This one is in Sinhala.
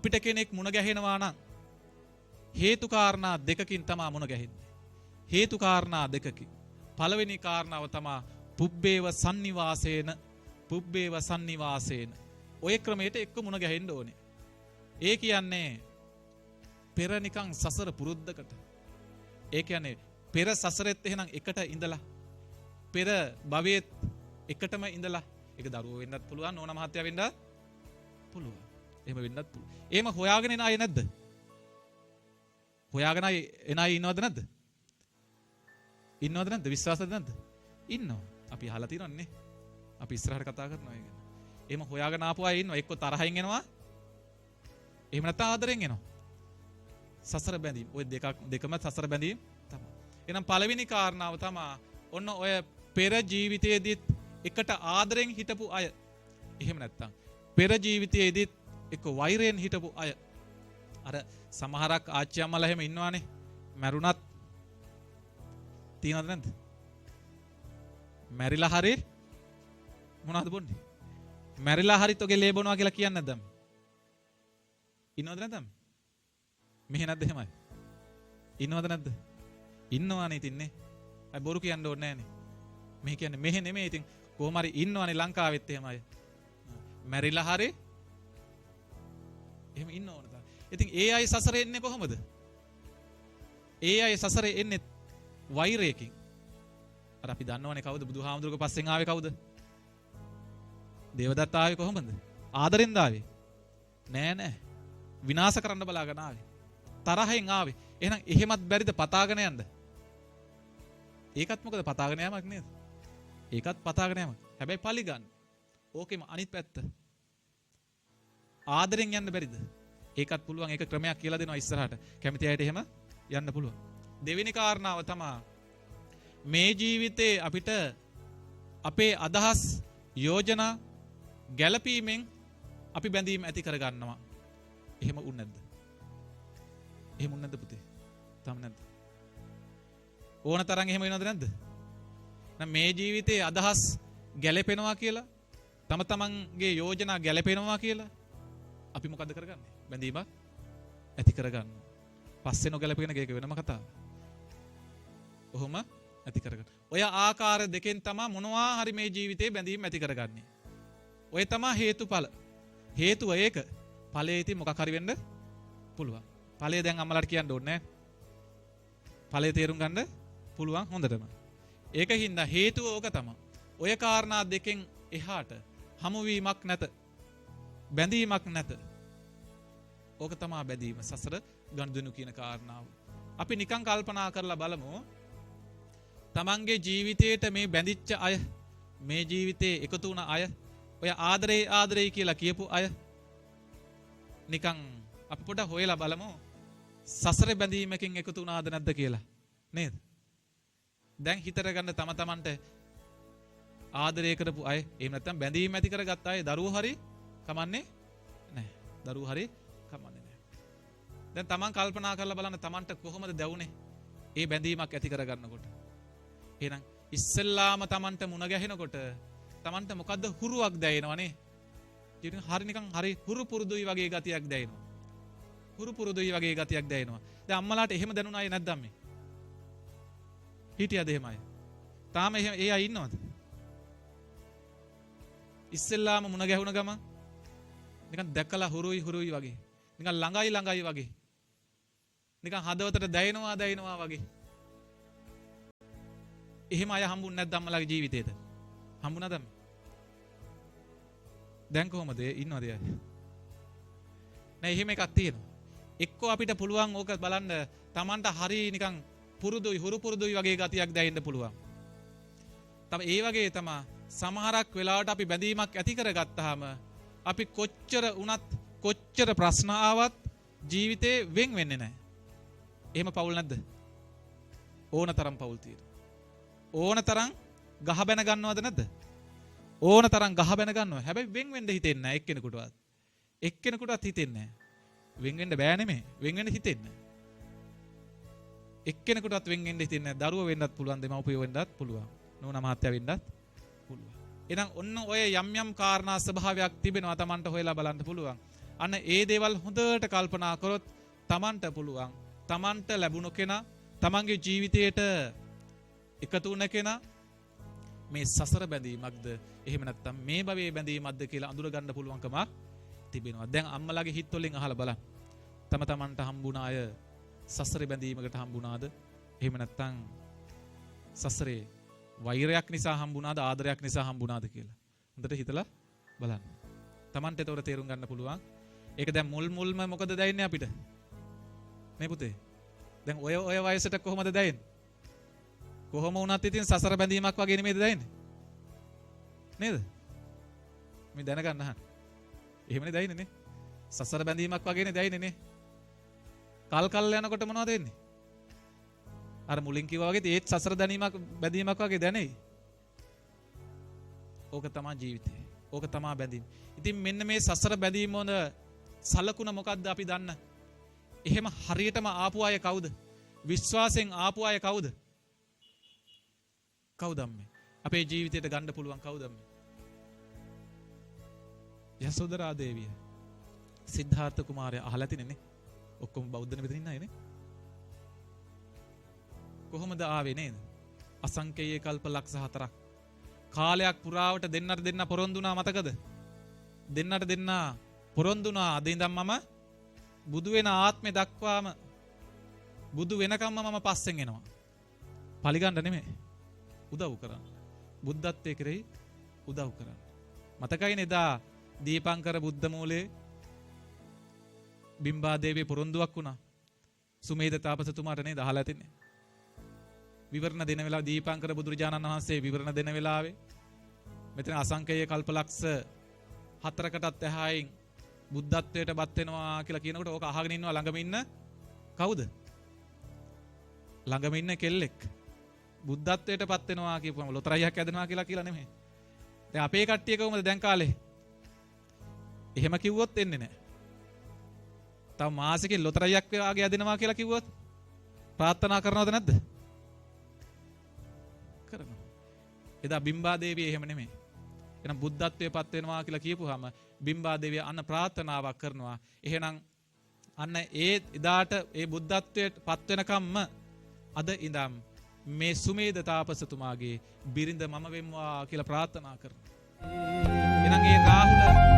අපිට කෙනෙක් මුණ ගැහෙනවා නම් හේතු කාරණා දෙකකින් තමයි මුණ ගැහෙන්නේ. හේතු කාරණා දෙකකින්. පළවෙනි කාරණාව තමයි පුබ්බේව සන්නිවාසේන. ඔය ක්‍රමයට එක්ක මුණ ගැහෙන්න ඕනේ. ඒ කියන්නේ පෙර නිකන් සසර පුරුද්දකට. ඒ කියන්නේ පෙර සසරෙත් එහෙනම් එකට ඉඳලා පෙර භවයේත් එකටම ඉඳලා ඒක දරුවෝ වෙන්නත් පුළුවන් ඕන මහත්තයා වෙන්නත් පුළුවන්. එහෙම වෙන්නත් පුළුවන්. එහෙම හොයාගෙන එන අය නැද්ද? හොයාගෙන එන අය ඉන්නවද නැද්ද? ඉන්නවද නැද්ද? විශ්වාසද නැද්ද? ඉන්නවා. අපි අහලා තියෙනවනේ. අපි ඉස්සරහට කතා කරනවා ඒක. එහෙම හොයාගෙන ආපු අය ඉන්නවා. එක්ක තරහින් එනවා. එහෙම නැත්නම් ආදරෙන් එනවා. සසර බැඳීම්. ඔය දෙකම සසර බැඳීම් තමයි. එහෙනම් පළවෙනි කාරණාව තමයි ඔන්න ඔය පෙර ජීවිතයේදීත් එකට ආදරෙන් හිටපු අය. එහෙම නැත්නම් පෙර ජීවිතයේදීත් එක්ක වෛරයෙන් හිටපු අය. අර සමහරක් ආච්චි අම්මලා එහෙම ඉන්නවානේ. මැරුණත් තියනවද නැද්ද? මැරිලා හරි මොනවද බොන්නේ? මැරිලා හරිත් ඔගේ ලේ බොනවා කියලා කියන්නේ නැද්ද? ඉන්නවද නැද්ද? මෙහෙ නැද්ද එහෙමයි? ඉන්නවද නැද්ද? ඉන්නවානේ ඉතින්නේ. අය බොරු කියන්න ඕනේ නැහනේ. මෙහෙ කියන්නේ මෙහෙ නෙමෙයි ඉතින් කොහොම හරි ඉන්නවනේ ලංකාවෙත් එහෙමයි. මැරිලා හරි එහෙම ඉන්න ඕන තමයි. ඉතින් ඒ අය සසරේ එන්නේ කොහොමද? ඒ අය සසරේ එන්නේ වෛරයකින්. අර අපි දන්නවනේ කවුද බුදුහාමුදුරුවෝ පස්සෙන් ආවේ කවුද? දේවදත්ත ආවේ කොහොමද? ආදරෙන්ද ආවේ? නෑ. විනාශ කරන්න බලාගෙන ආවේ. තරහෙන් ආවේ. එහෙනම් එහෙමත් බැරිද පතාගෙන යන්න? ඒකත් මොකද පතාගෙන යෑමක් නේද? ඒකත් පතාගෙන යෑමක්. හැබැයි පලි ගන්න. ඕකෙම අනිත් පැත්ත. ආදරෙන් යන්න බැරිද? ඒකත් පුළුවන්. ඒක ක්‍රමයක් කියලා දෙනවා ඉස්සරහට. කැමති අයට එහෙම යන්න පුළුවන්. දෙවෙනි කාරණාව තමයි මේ ජීවිතේ අපිට අපේ අදහස් යෝජනා ගැළපීමෙන් අපි බැඳීම් ඇති කරගන්නවා. එහෙම උන් නැද්ද? එහෙම උන් නැද්ද පුතේ? තම නැද්ද? ඕන තරම් එහෙම වෙනවද නැද්ද? නම් මේ ජීවිතේ අදහස් ගැළපෙනවා කියලා තම තමන්ගේ යෝජනා ගැළපෙනවා කියලා අපි මොකද කරගන්නේ? බැඳීමක් ඇති කරගන්න. පස්සේ නොගැළපෙන එක වෙනම කතාවක්. ඔහොම ඇති කරගන්න. ඔය ආකාර දෙකෙන් තමයි මොනවා හරි මේ ජීවිතේ බැඳීම් ඇති කරගන්නේ. ඔය තමයි හේතුඵල. හේතුව ඒක. ඵලයේ ඉතින් මොකක් හරි වෙන්න පුළුවන්. ඵලය දැන් අම්මලාට කියන්න ඕනේ නැහැ. ඵලය තේරුම් ගන්න පුළුවන් හොඳටම. ඒකින්ද හේතුව ඕක තමයි. ඔය කාරණා දෙකෙන් එහාට හමුවීමක් නැත. බැඳීමක් නැත. ඕක තමයි බැඳීම. සසර ගනුදෙනු කියන කාරණාව. අපි නිකන් කල්පනා කරලා බලමු. තමන්ගේ ජීවිතේට මේ බැඳිච්ච අය, මේ ජීවිතේ එකතු වුණ අය, ඔය ආදරේ කියලා කියපු අය නිකන් අපි පොඩ හොයලා බලමු. සසරේ බැඳීමකින් එකතු වුණාද නැද්ද කියලා. නේද? දැන් හිතර ගන්න තම තමන්ට ආදරය කරපු අය, එහෙම නැත්නම් බැඳීම් ඇති කරගත්ත අය දරුවෝ හරි කමන්නේ නැහැ. දරුවෝ හරි කමන්නේ නැහැ. දැන් තමන් කල්පනා කරලා බලන්න තමන්ට කොහොමද දැවුනේ? ඒ බැඳීමක් ඇති කරගන්නකොට. එහෙනම් ඉස්සෙල්ලාම තමන්ට මුණ ගැහෙනකොට තමන්ට මොකද්ද හුරුවක් දැනෙනවනේ? ඉතින් හරි නිකන් හරි හුරු පුරුදුයි වගේ ගතියක් දැනෙනවා. හුරු පුරුදුයි වගේ ගතියක් දැනෙනවා. දැන් අම්මලාට එහෙම දැනුණ අය නැද්ද අම්මේ? හිටියද එහෙමයි? තාම එහෙම ඒ අය ඉන්නවද? ඉස්සෙල්ලාම මුණ ගැහුණ ගම නිකන් දැකලා හුරුයි වගේ. නිකන් ළඟයි වගේ. නිකන් හදවතට දැනෙනවා වගේ. එහෙම අය හම්බුනේ නැද්ද අම්මලාගේ ජීවිතේට? හම්බුණාද අම්මේ? දැන් කොහමද ඉන්නවද අය? නෑ එහෙම එකක් තියෙනවා. එක්කෝ අපිට පුළුවන් ඕක බලන්න Tamanට හරි නිකන් හුරු පුරුදුයි වගේ ගතියක් දැනෙන්න පුළුවන්. තමයි ඒ වගේ තමයි සමහරක් වෙලාවට අපි බැඳීමක් ඇති කරගත්තාම අපි කොච්චර ප්‍රශ්න ආවත් ජීවිතේ වෙන් වෙන්නේ නැහැ. එහෙම පවුල් නැද්ද? ඕන තරම් පවුල් තියෙනවා. ඕන තරම් ගහ බැන ගන්නවද නැද්ද? ඕන තරම් ගහ බැන ගන්නවා. හැබැයි වෙන් වෙන්න හිතෙන්නේ නැහැ එක්කෙනෙකුටවත්. එක්කෙනෙකුටවත් හිතෙන්නේ නැහැ. වෙන් වෙන්න බෑ නෙමෙයි. වෙන් වෙන්න හිතෙන්නේ නැහැ. එක්කෙනෙකුටවත් වෙන් වෙන්න හිතෙන්නේ නැහැ. දරුවෝ වෙන්නත් පුළුවන්, දෙමව්පියෝ වෙන්නත් පුළුවන්. නෝනා මහත්තයා වෙන්නත් පුළුවන්. එහෙනම් ඔන්න ඔය යම් කාරණා ස්වභාවයක් තිබෙනවා Tamanට හොයලා බලන්න පුළුවන්. අන්න ඒ දේවල් හොඳට කල්පනා කරොත් තමන්ට පුළුවන්. තමන්ට ලැබුණු කෙනා, තමන්ගේ ජීවිතයට එකතු වුණ කෙනා මේ සසර බැඳීමක්ද එහෙම නැත්නම් මේ භවයේ බැඳීමක්ද කියලා අඳුර ගන්න පුළුවන්කමක් තිබෙනවා. දැන් අම්මලාගේ හිත වලින් අහලා බලන්න. තමන්ට හම්බුණ අය සසරේ බැඳීමකට හම්බුණාද? එහෙම නැත්නම් සසරේ වෛරයක් නිසා හම්බුණාද, ආදරයක් නිසා හම්බුණාද කියලා. හොඳට හිතලා බලන්න. තමන්ට ඒතොර තේරුම් ගන්න පුළුවන්. ඒක දැන් මුල්ම මොකද දැනෙන්නේ අපිට? නේ පුතේ? දැන් ඔය වයසට කොහොමද දැනෙන්නේ? කොහොම වුණත් ඉතින් සසර බැඳීමක් වගේ නෙමෙයිද දැනෙන්නේ? නේද? මේ දැනගන්න අහන්න. එහෙමනේ දැනෙන්නේ නේ. සසර බැඳීමක් වගේනේ දැනෙන්නේ නේ. කල් යනකොට මොනවද වෙන්නේ? අර මුලින් කිව්වා වගේ ඒත් සසර බැඳීමක් වගේ දැනෙයි. ඕක තමයි ජීවිතේ. ඕක තමයි බැඳීම. ඉතින් මෙන්න මේ සසර බැඳීම වල සලකුණ මොකද්ද අපි දන්න? එහෙම හරියටම ආපු අය කවුද? විශ්වාසයෙන් ආපු අය කවුද? කවුද අම්මේ? අපේ ජීවිතයට ගන්න පුළුවන් කවුද අම්මේ? යසෝදරා දේවිය. සිද්ධාර්ථ කුමාරයා අහලා තිනේ. ඔක්කොම බෞද්ධ මෙතන ඉන්න අයනේ. කොහොමද ආවේ නේද? අසංකේය කල්ප ලක්ෂ 4ක්. කාලයක් පුරාවට දෙන්න පොරොන්දුනා මතකද? දෙන්න පොරොන්දුනා. අද ඉඳන් මම බුදු වෙන ආත්මේ දක්වාම බුදු වෙනකම්ම මම පස්සෙන් එනවා. පලිගන්න නෙමෙයි. උදව් කරන්න. බුද්ධත්වයේ කෙරෙහි උදව් කරන්න. මතකයිනේ එදා දීපංකර බුද්ධ මූලයේ බිම්බා දේවිය පොරොන්දුවක් වුණා. සුමේද තාපසතුමාට නේද අහලා තින්නේ. විවරණ දෙන වෙලාව දීපංකර බුදුරජාණන් වහන්සේ විවරණ දෙන වෙලාවේ මෙතන අසංකේය කල්පලක්ෂ 4කටත් එහායින් බුද්ධත්වයට බත් වෙනවා කියලා කියනකොට ඕක අහගෙන ඉන්නවා ළඟම ඉන්න කවුද? ළඟම ඉන්න කෙල්ලෙක්. බුද්ධත්වයට පත් වෙනවා කියපුවම ලොතරැයියක් ඇදෙනවා කියලා නෙමෙයි. දැන් අපේ කට්ටිය කොහොමද දැන් කාලේ? එහෙම කිව්වොත් එන්නේ නැහැ. තව මාසෙකින් ලොතරැයියක් වාගේ ඇදෙනවා කියලා කිව්වොත් ප්‍රාර්ථනා කරනවද නැද්ද? කරනවා. එදා බිම්බා දේවිය එහෙම නෙමෙයි. එහෙනම් බුද්ධත්වයේ පත් වෙනවා කියලා කියපුවාම බිම්බා දේවිය අන්න ප්‍රාර්ථනාවක් කරනවා. එහෙනම් අන්න ඒ එදාට ඒ බුද්ධත්වයට පත් වෙනකම්ම අද ඉඳන් මේ සුමේද තාපසතුමාගේ බිරිඳ මම වෙම්වා කියලා ප්‍රාර්ථනා කරනවා. එහෙනම් ඒ රාහුල